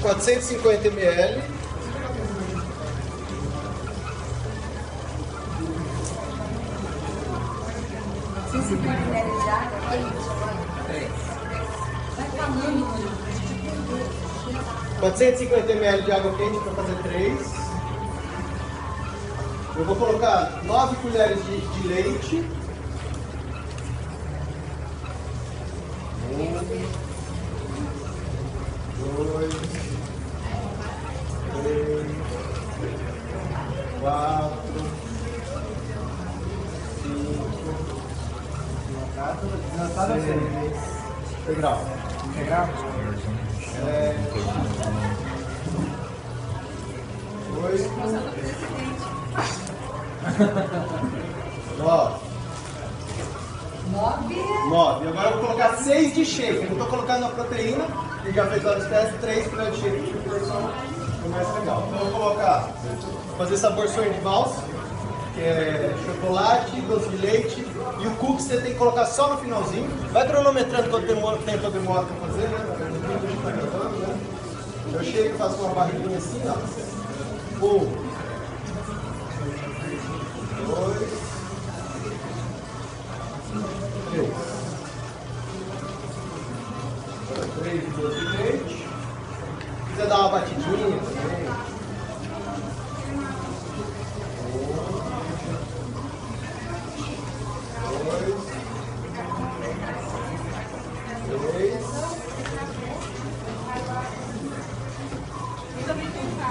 450 ml. de água, Três. vai falando. 450 ml de água quente para fazer 3. Eu vou colocar 9 colheres de leite. 1, 2, 3, 4, 5, 6, integral. Integral? 7, 8, 9. Agora eu vou colocar 6 de shake. Eu não estou colocando a proteína, que já fez vários testes, 3 colheres de shake, que porção é mais legal. Então eu vou colocar, fazer sabor sonho de valsa, que é chocolate, doce de leite, e o cookie você tem que colocar só no finalzinho. Vai cronometrando quanto tempo demora para fazer, né? Eu chego e faço uma barriguinha assim, ó. 1, 2, 3. 3 de doce de leite. Se quiser dar uma batidinha também. 1, 2, 3.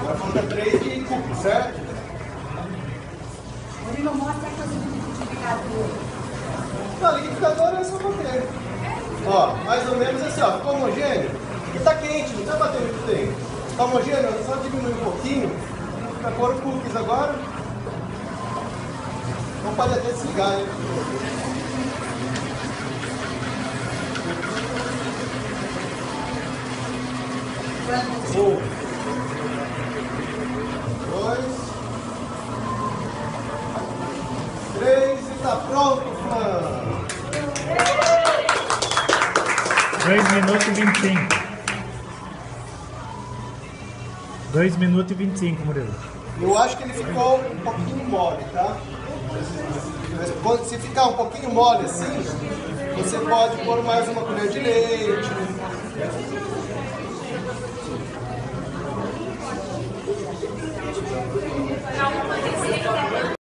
Agora falta 3 de cookie, certo? Ele não mostra a coisa do liquidificador. Não, liquidificador é só bater. Ó, mais ou menos assim, ó, ficou homogêneo. E tá quente, não precisa bater muito tempo. Tá homogêneo, só diminuir um pouquinho. Vai pôr o cookies agora. Não pode até desligar, né? Um, 2, 3 e tá pronto, Fran! 2 minutos e 25. 2 minutos e 25, Murilo. Eu acho que ele ficou um pouquinho mole, tá? Se ficar um pouquinho mole assim, você pode pôr mais uma colher de leite.